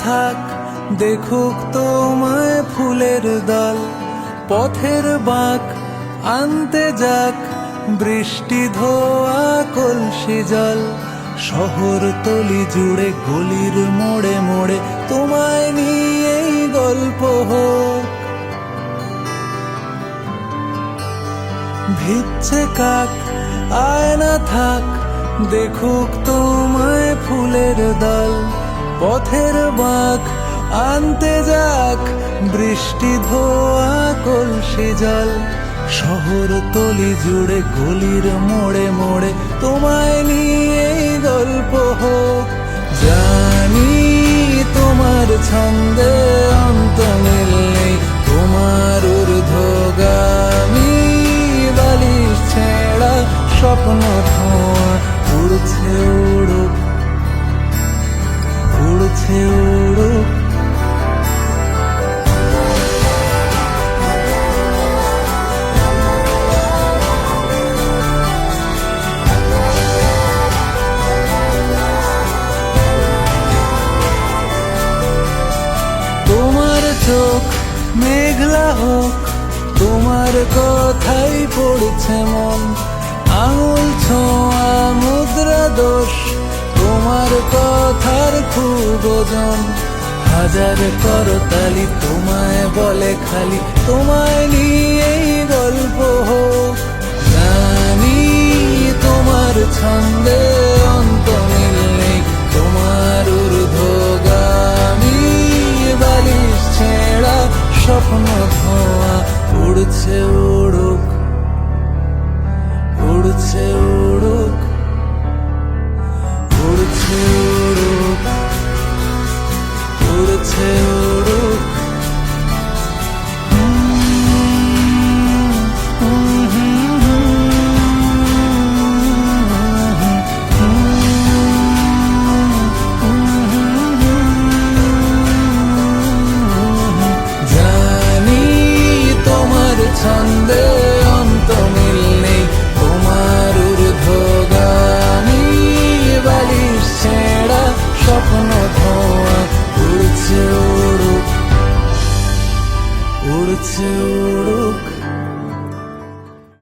থাক, দেখুক তোমায় ফুলের দল। পথের বাঁক আনতে যাক, বৃষ্টি ধোয়া কলসি জল। শহর তলি জুড়ে গলির মোড়ে মোড়ে তোমায় নিয়েই গল্প হোক। ভিজছে কাক, আয়না থাক, দেখুক তোমায় ফুলের দল। পথের বাঁক আনতে যাক, বৃষ্টি ধোয়া কলসি জল। শহর তলি জুড়ে গলির মোড়ে মোড়ে তোমায় নিয়েই গল্প হোক। জানি তোমার ছন্দে অন্ত মিল নেই, তোমার ঊর্ধ্বগামী বালিশ ছেঁড়া স্বপ্ন ধোঁয়া উড়ছে উড়ুক, উড়ছে উড়ুক। তোমার চোখ মেঘলা হোক, তোমার কথাই পড়ছে মন। আঙুল ছোঁয়া মুদ্রা দোষ, তোমার কথার খুব ওজন। হাজার করতালি তোমায় বলে খালি, তোমায় নিয়েই গল্প হোক। জানি তোমার ছন্দে অন্ত মিল নেই, তোমার ঊর্ধ্বগামী বালিশ ছেঁড়া স্বপ্ন ধোঁয়া উড়ছে উড়ুক, উড়ছে উড়ুক, উড়ছে উড়ুক, উড়ছে উড়ুক। জানি তোমার ছন্দে অন্ত মিল নেই, তোমার ঊর্ধ্বগামী বালিশ ছেঁড়া স্বপ্ন ধোঁয়া উড়ছে উড়ুক, উড়ছে উড়ুক।